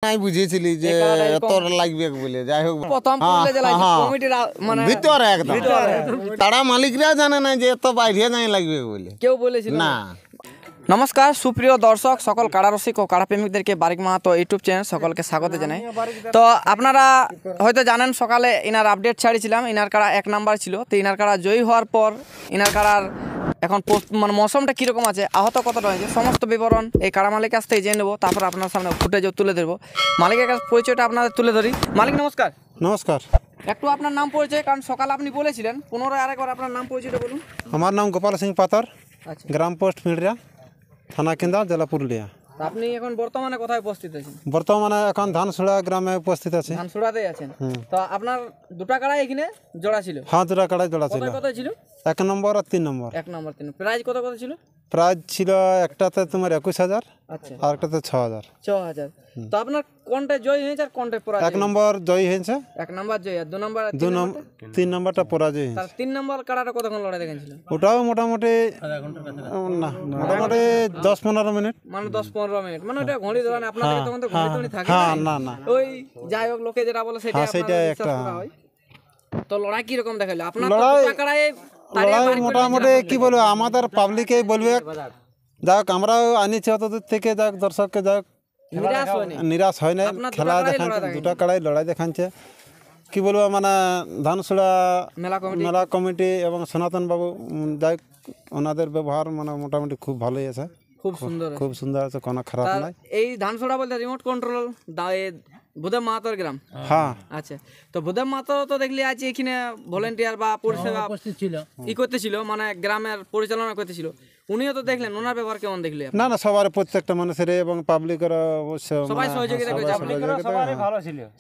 নাই বুঝেছিলি যে এত লাগবে বলে, যাই হোক প্রথম পুরুলে জেলা কমিটির মানে ভিতরে একদম তারা মালিকরা জানে না যে এত বাইরে যাই লাগবে বলে, কেউ বলেছিল না। নমস্কার সুপ্রিয় দর্শক, সকল কাড়া রসিক ও কাড়া প্রেমিকদেরকে বারিক মাহাতো ইউটিউব চ্যানেল সকলকে স্বাগত জানাই। তো আপনারা হয়তো জানেন সকালে ইনার আপডেট ছাড়িয়েছিলাম, ইনার কাড়া 1 নাম্বার ছিল। তো ইনার কাড়া জয়ী হওয়ার পর ইনার কাড়ার এখন মানে মৌসুমটা কীরকম আছে, আহত কতটা হয়েছে, সমস্ত বিবরণ এই কাড়া মালিকের কাছ থেকে জেনে নেবো। তারপর আপনার সামনে ফুটেজও তুলে ধরবো। মালিকের কাছে পরিচয়টা আপনাদের তুলে ধরি। মালিক নমস্কার। নমস্কার, একটু আপনার নাম পরিচয়, কারণ সকালে আপনি বলেছিলেন, পুনরায় আরেকবার আপনার নাম পরিচয়টা বলুন। আমার নাম গোপাল সিং পাতর, আচ্ছা, গ্রাম পোস্ট মিড়িয়া, থানা কেন্দা, জেলা পুরুলিয়া। তা আপনি এখন বর্তমানে কোথায় উপস্থিত আছেন? বর্তমানে এখন ধানসুড়া গ্রামে উপস্থিত আছে। ধানসুড়াতেই আছেন। তো আপনার দুটা কাড়াই এখানে জোড়া ছিল? হ্যাঁ, দুটা কাড়াই জোড়া ছিল, কত ছিল? 1 নম্বর আর 3 নম্বর। 1 নম্বর 3 প্রাইস কত ছিল? প্রাইজ ছিল একটাতে তোমার 21,000, আচ্ছা, আর একটাতে 6,000। 6,000। তো আপনার কোনটা জয় হয়েছে আর কোনটা পরাজয়? 1 নম্বর জয়ী হয়েছে, 1 নম্বর জয়, আর 2 নম্বর 3 নম্বরটা পরাজয় তার হয়েছে। 3 নম্বর কাড়াটা কতক্ষণ লড়াই দেখেছিল? ওটাও মোটামুটি না, মোটামুটি 10-15 মিনিট। মানে 10-15 মিনিট, মানে ওটা ঘড়ি ধরে আপনাদের তখন তো ঘড়ি থাকে হ্যাঁ, না? না ওই যাই হোক, লোকে যেটা বলে সেটা সেটা আপনারা একটা, বিশ্বাস করা হয়। তো লড়াই কি রকম দেখাইলো আপনার? তো লড়াই- দুটা কাড়াই লড়াই মোটামুটি কি বলবো, আমাদের পাবলিকে বলবে, যাক আমরাও আনিছি অত দূর থেকে, যাক দর্শককে যাক নিরাশ হয় না। আপনার খেলা দুটা কাড়াই দেখাচ্ছে, লড়াই দুটা কাড়াই লড়াই দেখাচ্ছে। কি বলবো, মানে ধানসুড়া মেলা কমিটি এবং সনাতন বাবু, যাই ওনাদের ব্যবহার মানে মোটামুটি খুব ভালোই আছে, খুব সুন্দর, খুব সুন্দর আছে, কোনো খারাপ নাই। এই ধানসোড়া বলতে রিমোট কন্ট্রোল বুধেব মাহাতোর গ্রাম। হ্যাঁ, আচ্ছা, তো বুধেব মাহাতো তো দেখলি আছে এখানে ভলেন্টিয়ার বা পরিষেবা ই করতেছিল, মানে গ্রামের পরিচালনা করতেছিল। উনিও তো দেখলেন, ওনার ব্যবহার কেমন দেখলি? না না, সবার প্রত্যেকটা মানুষের এবং পাবলিকের অবশ্য সবাই সহযোগিতা করেছে,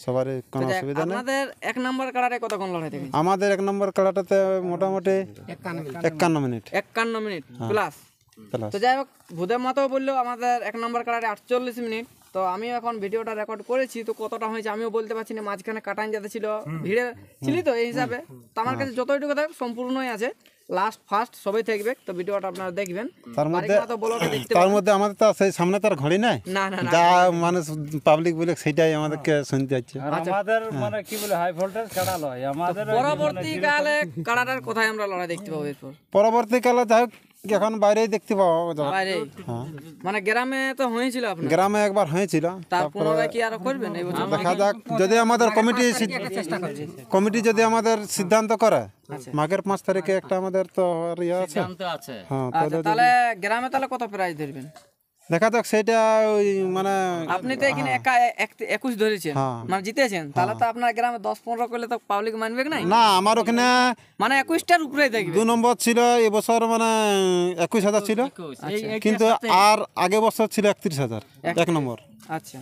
সবারই কোনো অসুবিধা নেই। আপনাদের 1 নম্বর কাড়ারে কতক্ষণ লড়াই দেখেছি? আমাদের 1 নম্বর কাড়াটাতে মোটামুটি 51 মিনিট 51 মিনিট প্লাস। তো যাই হোক, ভূদেব মাতো বললো আমাদের 1 নম্বর কাড়ারে 48 মিনিট। তো আমিও এখন ভিডিওটা রেকর্ড করেছি, তো কতটা হয়েছে আমিও বলতে পারছি না। মাঝখানে কাটান যাতে ছিল, ভিড়ে ছিলি, তো এই হিসাবে তো আমার কাছে যতটুকু থাকবে সম্পূর্ণই আছে, লাস্ট ফার্স্ট সবই থাকবে। তো ভিডিওটা আপনারা দেখবেন। তার মধ্যে আমাদের তো সেই সামনে তার ঘড়ি নাই, না না না, যা মানুষ পাবলিক বলে সেটাই আমাদেরকে শুনতে হচ্ছে। আমাদের মানে কি বলে হাই ভোল্টেজ কাড়া লয় আমাদের। পরবর্তীকালে কাড়াটার কোথায় আমরা লড়াই দেখতে পাবো এরপর? পরবর্তীকালে যাই হোক, এখন বাইরেই দেখতে পাবো। বাইরে মানে গ্রামে তো হয়েছিল আপনার? গ্রামে একবার হয়েছিল, তার পুনরায় কি আরো করবেন এই বছর? দেখা যাক, যদি আমাদের কমিটি যদি আমাদের সিদ্ধান্ত করে, মাঘের 5 তারিখে একটা আমাদের তো ইয়ে আছে। হ্যাঁ, আচ্ছা, তাহলে গ্রামে তাহলে কত প্রাইজ ধরবেন? দেখা যাক সেটা, ওই মানে আপনি তো এখানে 21 ধরেছেন, মানে জিতেছেন, তাহলে তো আপনার গ্রামে 10-15 করলে তো পাবলিক মানবে না? না, আমার ওখানে মানে 21টার উপরেই দেখবে। 2 নম্বর ছিল এবছর, মানে 21,000 ছিল, কিন্তু আর আগে বছর ছিল 31,000 1 নম্বর। আচ্ছা,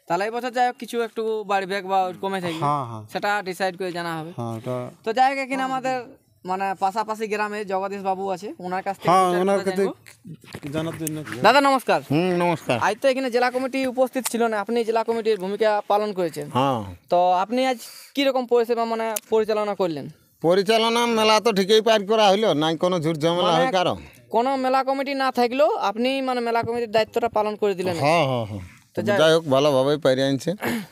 তাহলে এই বছর যাই হোক কিছু একটু বাড়বে বা কমে থাকবে, হ্যাঁ, সেটা ডিসাইড করে জানা হবে। হ্যাঁ, তো যাই হোক, এখানে আমাদের মানে পাশাপাশি গ্রামে জগদীশ বাবু আছে, ওনার কাছ থেকে ওনার কাছে জানার জন্য। দাদা নমস্কার। নমস্কার। আজ তো এখানে জেলা কমিটি উপস্থিত ছিল না, আপনি জেলা কমিটির ভূমিকা পালন করেছেন। হ্যাঁ, তো আপনি আজ কি রকম পরিষেবা মানে পরিচালনা করলেন? পরিচালনা মেলা তো ঠিকই পার করা হইলো, নাই কোনো ঝুট ঝামেলা হয় কারো। কোনো মেলা কমিটি না থাকলেও আপনি মানে মেলা কমিটির দায়িত্বটা পালন করে দিলেন। হ্যাঁ হ্যাঁ হ্যাঁ, যাই হোক ভালোভাবেই পাইরে আনছে।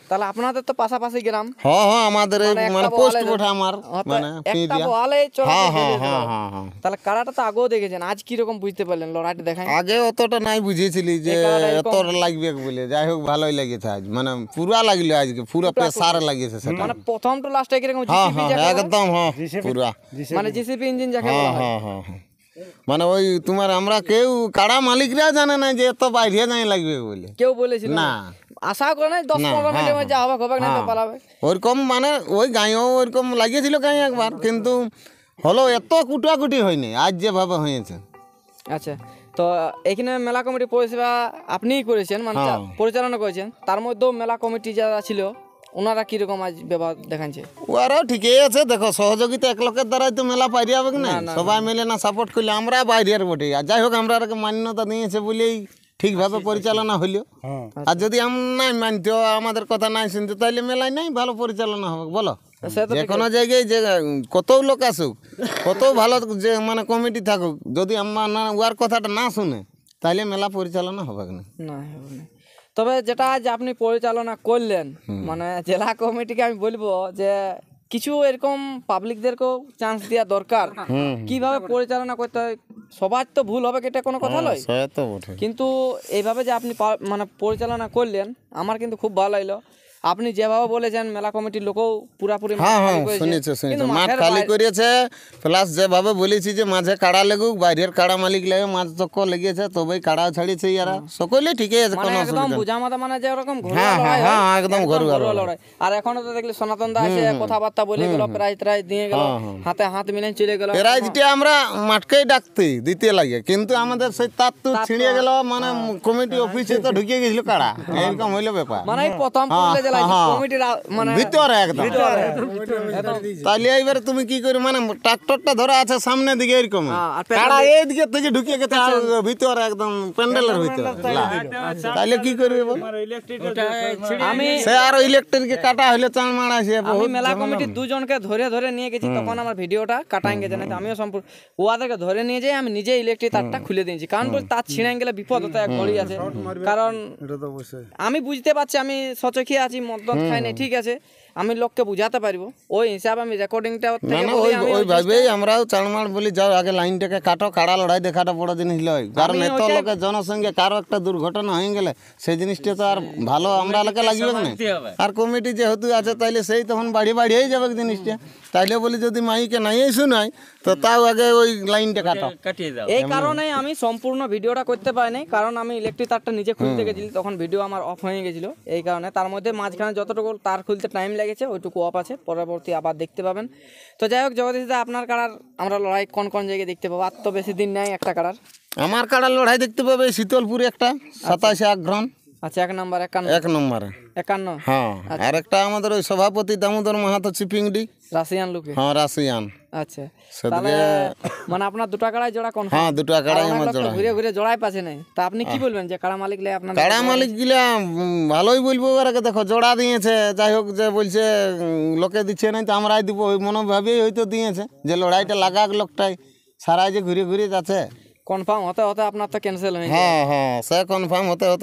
তাহলে আপনাদের তো পাশাপাশি গ্রাম। হ্যাঁ হ্যাঁ, আমাদের এই মানে পোস্ট বটে আমার, মানে একটা বলে হ্যাঁ হ্যাঁ হ্যাঁ হ্যাঁ হ্যাঁ। তাহলে কাড়াটা তো আগেও দেখেছেন, আজ কি রকম বুঝতে পারলেন লড়াইটা দেখায়? আগে অতটা নাই বুঝেছিলি যে এত লাগবে বলে, যাই হোক ভালোই লেগেছে আজ, মানে পুরা লাগলো আজকে, পুরা প্রেসার লাগিয়েছে সেটা, মানে প্রথম টু লাস্ট কিরকম হ্যাঁ হ্যাঁ একদম, হ্যাঁ পুরা, মানে জিসিপি ইঞ্জিন যাকে হ্যাঁ বলা হয়। হ্যাঁ হ্যাঁ হ্যাঁ, মানে ওই তোমার আমরা কেউ কাড়া মালিকরা জানে না যে এত বাইরে যাই লাগবে বলে, কেউ বলেছিল না, আশা করে নাই 10-15 মিনিটের মধ্যে হবে হবে না, পালাবে ওইরকম, মানে ওই গাঁয়েও ওইরকম লাগিয়েছিল গাঁয়ে একবার, কিন্তু হলো এত কুটাকুটি হয়নি আজ যেভাবে হয়েছে। আচ্ছা, তো এখানে মেলা কমিটি পরিষেবা আপনিই করেছেন, মানে পরিচালনা করেছেন, তার মধ্যেও মেলা কমিটি যারা ছিল ওনারা কিরকম আজ ব্যবহার দেখাচ্ছে? ওরাও ঠিকই আছে, দেখো সহযোগিতা এক লোকের দ্বারাই তো মেলা পাইরে হবে না, সবাই মিলে না সাপোর্ট করলে আমরা বাইরের বটে, আর যাই হোক আমরা মান্যতা দিয়েছে বলেই ঠিকভাবে পরিচালনা হইল। আর যদি নাই মানতে, আমাদের কথা নাই শুনতে, তাহলে মেলায় নাই ভালো পরিচালনা হবে বলো? যে কোনো জায়গায় যে কত লোক আসুক, কত ভালো যে মানে কমিটি থাকুক, যদি আমার না ওর কথাটা না শুনে, তাহলে মেলা পরিচালনা হবে না। তবে যেটা আজ আপনি পরিচালনা করলেন মানে জেলা কমিটিকে আমি বলবো যে কিছু এরকম পাবলিকদেরকেও চান্স দেওয়া দরকার, কিভাবে পরিচালনা করতে হয়। সবার তো ভুল হবে এটা কোনো কথা নয়, সে তো বটে। কিন্তু এইভাবে যে আপনি মানে পরিচালনা করলেন আমার কিন্তু খুব ভালো লাগলো। আপনি যেভাবে বলেছেন মেলা কমিটির লোকও পুরাপুরি মাঠ হ্যাঁ খালি হ্যাঁ করেছে। শুনেছে কিন্তু মাঠ মাঠের খালি বাইরে- করেছে, প্লাস যেভাবে বলেছি যে মাঝে কাড়া লেগুক, বাইরের কাড়া মালিক লেগে মাছ চক্ক লেগেছে, তবেই কাড়া ছাড়িয়েছে ইয়ারা, সকলে ঠিকই আছে, মানে কোনো একদম অসুবিধা নেই। বুঝামাতা মানে যে ওরকম ঘরোয়া হ্যাঁ, লড়াই হ্যাঁ, হয়, হ্যাঁ, একদম ঘরোয়া লড়াই। আর এখনো তো দেখলি সনাতন দা এসে কথাবার্তা বলে গেল, প্রাইজ ট্রাইজ দিয়ে গেল, হাতে হাত মিলে চলে গেল। প্রাইজটা আমরা মাঠকেই ডাকতে দিতে লাগে, কিন্তু আমাদের সেই তার তো ছিঁড়ে গেল, মানে কমিটি অফিসে তো ঢুকে গেছিল কাড়া, এরকম হইলো ব্যাপার। মানে এই প্রথম করলে যে লাগছে কমিটির মানে ভিতরে একদম তাহলে এইবার তুমি কি করি, মানে ট্রাক্টরটা ধরা আছে সামনের দিকে এরকম, আর কাড়া এইদিকে থেকে ঢুকে গেছে আর ভিতরে একদম প্যান্ডেলের ভিতরে, তাহলে কি করবে বল? আমি সে আর ইলেকট্রিকে কাটা হইলে চাল মারাছে আমি বহুত। মেলা কমিটির দুজনকে ধরে ধরে নিয়ে গেছি, তখন আমার ভিডিওটা কাটাই গেছে না, আমিও সম্পূর্ণ ওয়াদেরকে ধরে নিয়ে যাই, আমি নিজে ইলেকট্রিক তারটা খুলে দিয়েছি, কারণ বলি তার ছিঁড়ে গেলে বিপদ হতে এক ঘড়ি আছে। কারণ এটা তো অবশ্যই আমি বুঝতে পারছি আমি সচক্ষে আছি, মদ্যপ খাই নাই, ঠিক আছে, আমি লোককে বুঝাতে পারবো, ওই হিসাবে আমি রেকর্ডিংটা না না ওইভাবেই আমরাও চালমাল বলি, যাও আগে লাইনটাকে কাটো, কাড়া লড়াই দেখাটা বড় জিনিস লয়, কারণ এত লোকের জনসংখ্যা কারো একটা দুর্ঘটনা হয়ে গেলে সেই জিনিসটা তো আর ভালো আমরা এলাকা লাগবে না। আর কমিটি যেহেতু আছে তাইলে সেই তখন বাড়িয়েই যাবে জিনিসটা, তাইলে বলি যদি মাইকে নাই শোনায় তো তাও আগে ওই লাইনটা কাটো। এই কারণে আমি সম্পূর্ণ ভিডিওটা করতে পারিনি, কারণ আমি ইলেকট্রিক তারটা নিজে খুলতে গেছিলি, তখন ভিডিও আমার অফ হয়ে গেছিল, এই কারণে তার মধ্যে মাঝখানে যতটুকু তার খুলতে টাইম লেগেছে ওইটুকু অফ আছে, পরবর্তী আবার দেখতে পাবেন। তো যাই হোক জগদীশ দা, আপনার কাড়ার আমরা লড়াই কোন কোন জায়গায় দেখতে পাবো? আর তো বেশি দিন নাই একটা কাড়ার। আমার কাড়ার লড়াই দেখতে পাবে শীতলপুরে একটা 27 আগ্রহণ আচ্ছা, 1 নম্বর 1 নম্বরে। 51 হ্যাঁ আর একটা আমাদের ওই সভাপতি দামোদর মাহাতো চিপিংডি, রাশিয়ান লোকে। হ্যাঁ রাশিয়ান। আচ্ছা, তাহলে মানে আপনার দুটো কাড়াই জোড়া কোন? হ্যাঁ দুটো কাড়াই আমার জোড়া। ঘুরে ঘুরে জোড়াই পাচ্ছে নাই, তা আপনি কি বলবেন যে কাড়া মালিক লে আপনার? কাড়া মালিক গিলা ভালোই বলবো, এর আগে দেখো জোড়া দিয়েছে, যাই হোক যে বলছে লোকে দিচ্ছে নাই তো আমরাই দিব, ওই মনোভাবেই হয়তো দিয়েছে যে লড়াইটা লাগাক লোকটাই, সারাই যে ঘুরে ঘুরে যাচ্ছে। কনফার্ম হতে হতে আপনার তো ক্যান্সেল হয়ে হ্যাঁ হ্যাঁ সে কনফার্ম হতে হতে